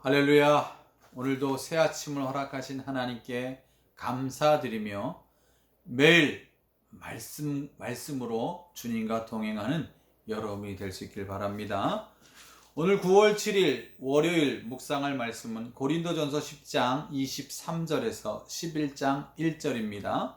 할렐루야. 오늘도 새 아침을 허락하신 하나님께 감사드리며 매일 말씀으로 주님과 동행하는 여러분이 될 수 있길 바랍니다. 오늘 9월 7일 월요일 묵상할 말씀은 고린도전서 10장 23절에서 11장 1절입니다.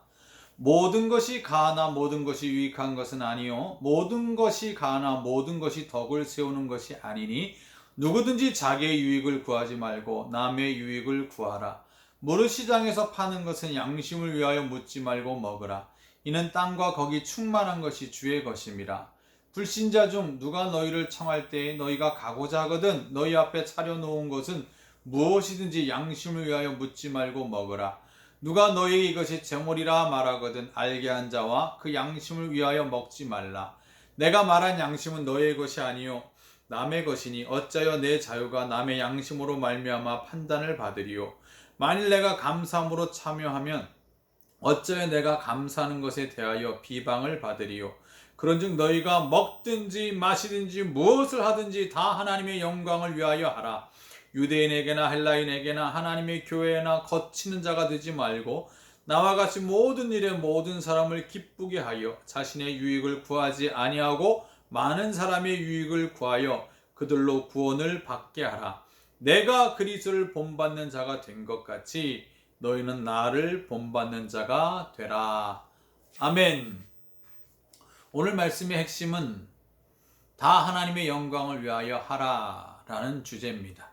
모든 것이 가하나 모든 것이 유익한 것은 아니요 모든 것이 가하나 모든 것이 덕을 세우는 것이 아니니 누구든지 자기의 유익을 구하지 말고 남의 유익을 구하라. 무릇 시장에서 파는 것은 양심을 위하여 묻지 말고 먹으라. 이는 땅과 거기 충만한 것이 주의 것임이라. 불신자 중 누가 너희를 청할 때에 너희가 가고자 하거든 너희 앞에 차려놓은 것은 무엇이든지 양심을 위하여 묻지 말고 먹으라. 누가 너희에게 이것이 제물이라 말하거든 알게 한 자와 그 양심을 위하여 먹지 말라. 내가 말한 양심은 너희의 것이 아니요 남의 것이니 어찌하여 내 자유가 남의 양심으로 말미암아 판단을 받으리요. 만일 내가 감사함으로 참여하면 어찌하여 내가 감사하는 것에 대하여 비방을 받으리요. 그런즉 너희가 먹든지 마시든지 무엇을 하든지 다 하나님의 영광을 위하여 하라. 유대인에게나 헬라인에게나 하나님의 교회나 거치는 자가 되지 말고 나와 같이 모든 일에 모든 사람을 기쁘게 하여 자신의 유익을 구하지 아니하고 많은 사람의 유익을 구하여 그들로 구원을 받게 하라. 내가 그리스도를 본받는 자가 된 것 같이 너희는 나를 본받는 자가 되라. 아멘. 오늘 말씀의 핵심은 다 하나님의 영광을 위하여 하라라는 주제입니다.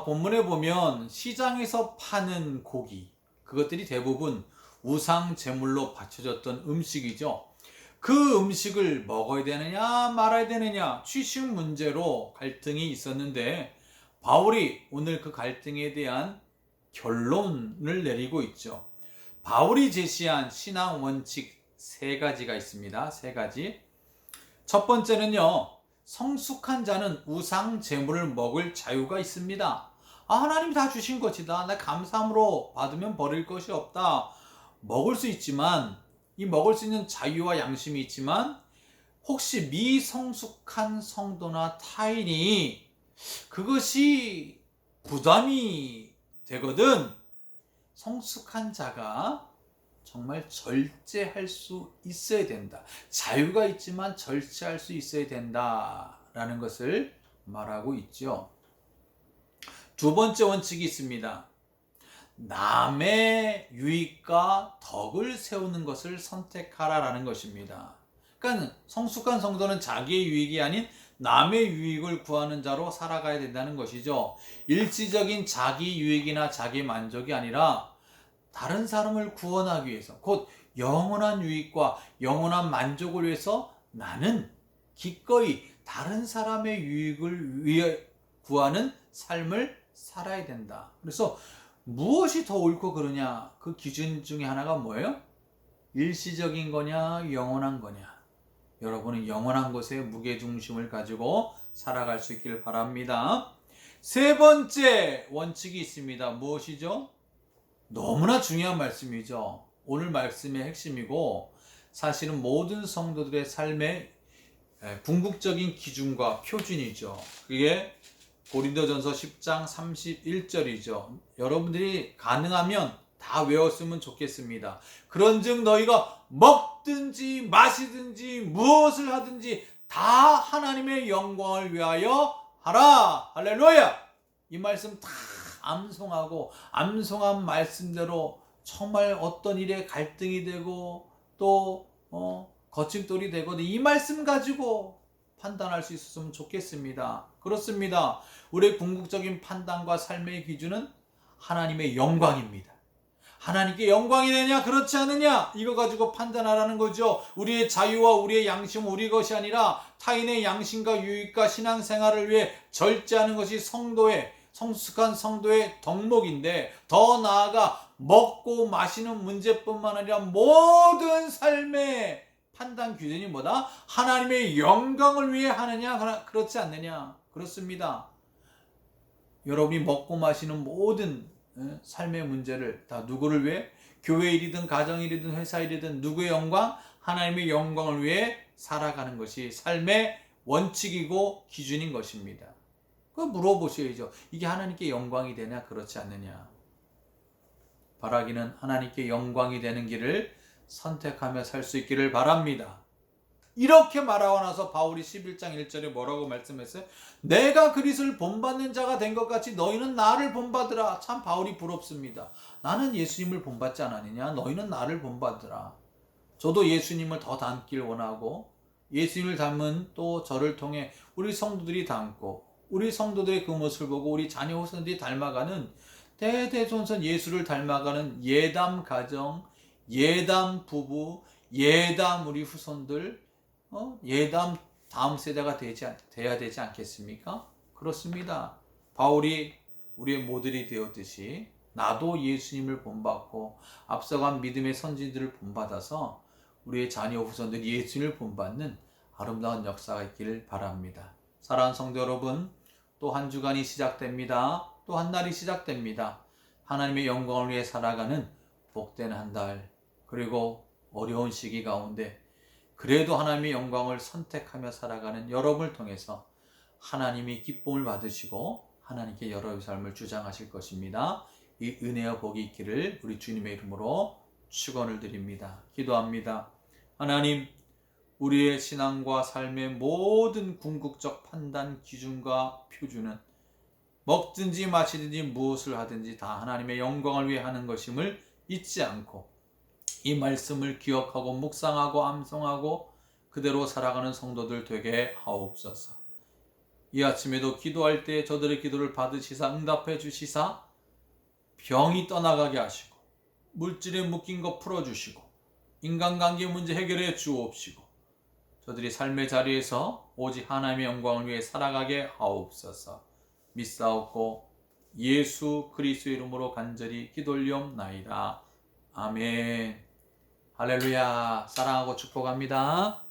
본문에 보면 시장에서 파는 고기, 그것들이 대부분 우상 제물로 바쳐졌던 음식이죠. 그 음식을 먹어야 되느냐 말아야 되느냐 취식 문제로 갈등이 있었는데 바울이 오늘 그 갈등에 대한 결론을 내리고 있죠. 바울이 제시한 신앙 원칙 3가지가 있습니다. 3가지. 첫 번째는요, 성숙한 자는 우상 제물을 먹을 자유가 있습니다. 하나님이 다 주신 것이다. 나 감사함으로 받으면 버릴 것이 없다. 먹을 수 있지만 이 먹을 수 있는 자유와 양심이 있지만 혹시 미성숙한 성도나 타인이 그것이 부담이 되거든 성숙한 자가 정말 절제할 수 있어야 된다. 자유가 있지만 절제할 수 있어야 된다라는 것을 말하고 있죠. 두 번째 원칙이 있습니다. 남의 유익과 덕을 세우는 것을 선택하라라는 것입니다. 그러니까 성숙한 성도는 자기의 유익이 아닌 남의 유익을 구하는 자로 살아가야 된다는 것이죠. 일시적인 자기 유익이나 자기 만족이 아니라 다른 사람을 구원하기 위해서, 곧 영원한 유익과 영원한 만족을 위해서 나는 기꺼이 다른 사람의 유익을 위해 구하는 삶을 살아야 된다. 그래서 무엇이 더 옳고 그러냐? 그 기준 중에 하나가 뭐예요? 일시적인 거냐, 영원한 거냐? 여러분은 영원한 것에 무게중심을 가지고 살아갈 수 있기를 바랍니다. 세 번째 원칙이 있습니다. 무엇이죠? 너무나 중요한 말씀이죠. 오늘 말씀의 핵심이고 사실은 모든 성도들의 삶의 궁극적인 기준과 표준이죠. 그게 고린도전서 10장 31절이죠. 여러분들이 가능하면 다 외웠으면 좋겠습니다. 그런즉 너희가 먹든지 마시든지 무엇을 하든지 다 하나님의 영광을 위하여 하라. 할렐루야. 이 말씀 다 암송하고 암송한 말씀대로 정말 어떤 일에 갈등이 되고 또 거침돌이 되고 이 말씀 가지고 판단할 수 있었으면 좋겠습니다. 그렇습니다. 우리의 궁극적인 판단과 삶의 기준은 하나님의 영광입니다. 하나님께 영광이 되냐 그렇지 않느냐 이거 가지고 판단하라는 거죠. 우리의 자유와 우리의 양심은 우리 것이 아니라 타인의 양심과 유익과 신앙생활을 위해 절제하는 것이 성숙한 성도의 덕목인데, 더 나아가 먹고 마시는 문제뿐만 아니라 모든 삶의 판단 기준이 뭐다? 하나님의 영광을 위해 하느냐 그렇지 않느냐. 그렇습니다. 여러분이 먹고 마시는 모든 삶의 문제를 다 누구를 위해? 교회 일이든 가정 일이든 회사 일이든 누구의 영광? 하나님의 영광을 위해 살아가는 것이 삶의 원칙이고 기준인 것입니다. 그거 물어보셔야죠. 이게 하나님께 영광이 되냐 그렇지 않느냐. 바라기는 하나님께 영광이 되는 길을 선택하며 살 수 있기를 바랍니다. 이렇게 말하고 나서 바울이 11장 1절에 뭐라고 말씀했어요? 내가 그리스도를 본받는 자가 된 것 같이 너희는 나를 본받으라. 참 바울이 부럽습니다. 나는 예수님을 본받지 않았느냐? 너희는 나를 본받으라. 저도 예수님을 더 닮길 원하고 예수님을 닮은 또 저를 통해 우리 성도들이 닮고 우리 성도들의 그 모습을 보고 우리 자녀 후손들이 닮아가는 대대손손 예수를 닮아가는 예담 가정, 예담 부부, 예담 우리 후손들, 예담 다음 세대가 돼야 되지 않겠습니까? 그렇습니다. 바울이 우리의 모델이 되었듯이 나도 예수님을 본받고 앞서간 믿음의 선진들을 본받아서 우리의 자녀 후손들이 예수님을 본받는 아름다운 역사가 있기를 바랍니다. 사랑하는 성도 여러분, 또 한 주간이 시작됩니다. 또 한 날이 시작됩니다. 하나님의 영광을 위해 살아가는 복된 한 달, 그리고 어려운 시기 가운데 그래도 하나님의 영광을 선택하며 살아가는 여러분을 통해서 하나님이 기쁨을 받으시고 하나님께 여러분의 삶을 주장하실 것입니다. 이 은혜와 복이 있기를 우리 주님의 이름으로 축원을 드립니다. 기도합니다. 하나님, 우리의 신앙과 삶의 모든 궁극적 판단 기준과 표준은 먹든지 마시든지 무엇을 하든지 다 하나님의 영광을 위해 하는 것임을 잊지 않고 이 말씀을 기억하고 묵상하고 암송하고 그대로 살아가는 성도들 되게 하옵소서. 이 아침에도 기도할 때 저들의 기도를 받으시사 응답해 주시사 병이 떠나가게 하시고 물질에 묶인 것 풀어주시고 인간관계 문제 해결해 주옵시고 저들이 삶의 자리에서 오직 하나님의 영광을 위해 살아가게 하옵소서. 믿사옵고 예수 그리스도의 이름으로 간절히 기도올리옵나이다. 아멘. 할렐루야. 사랑하고 축복합니다.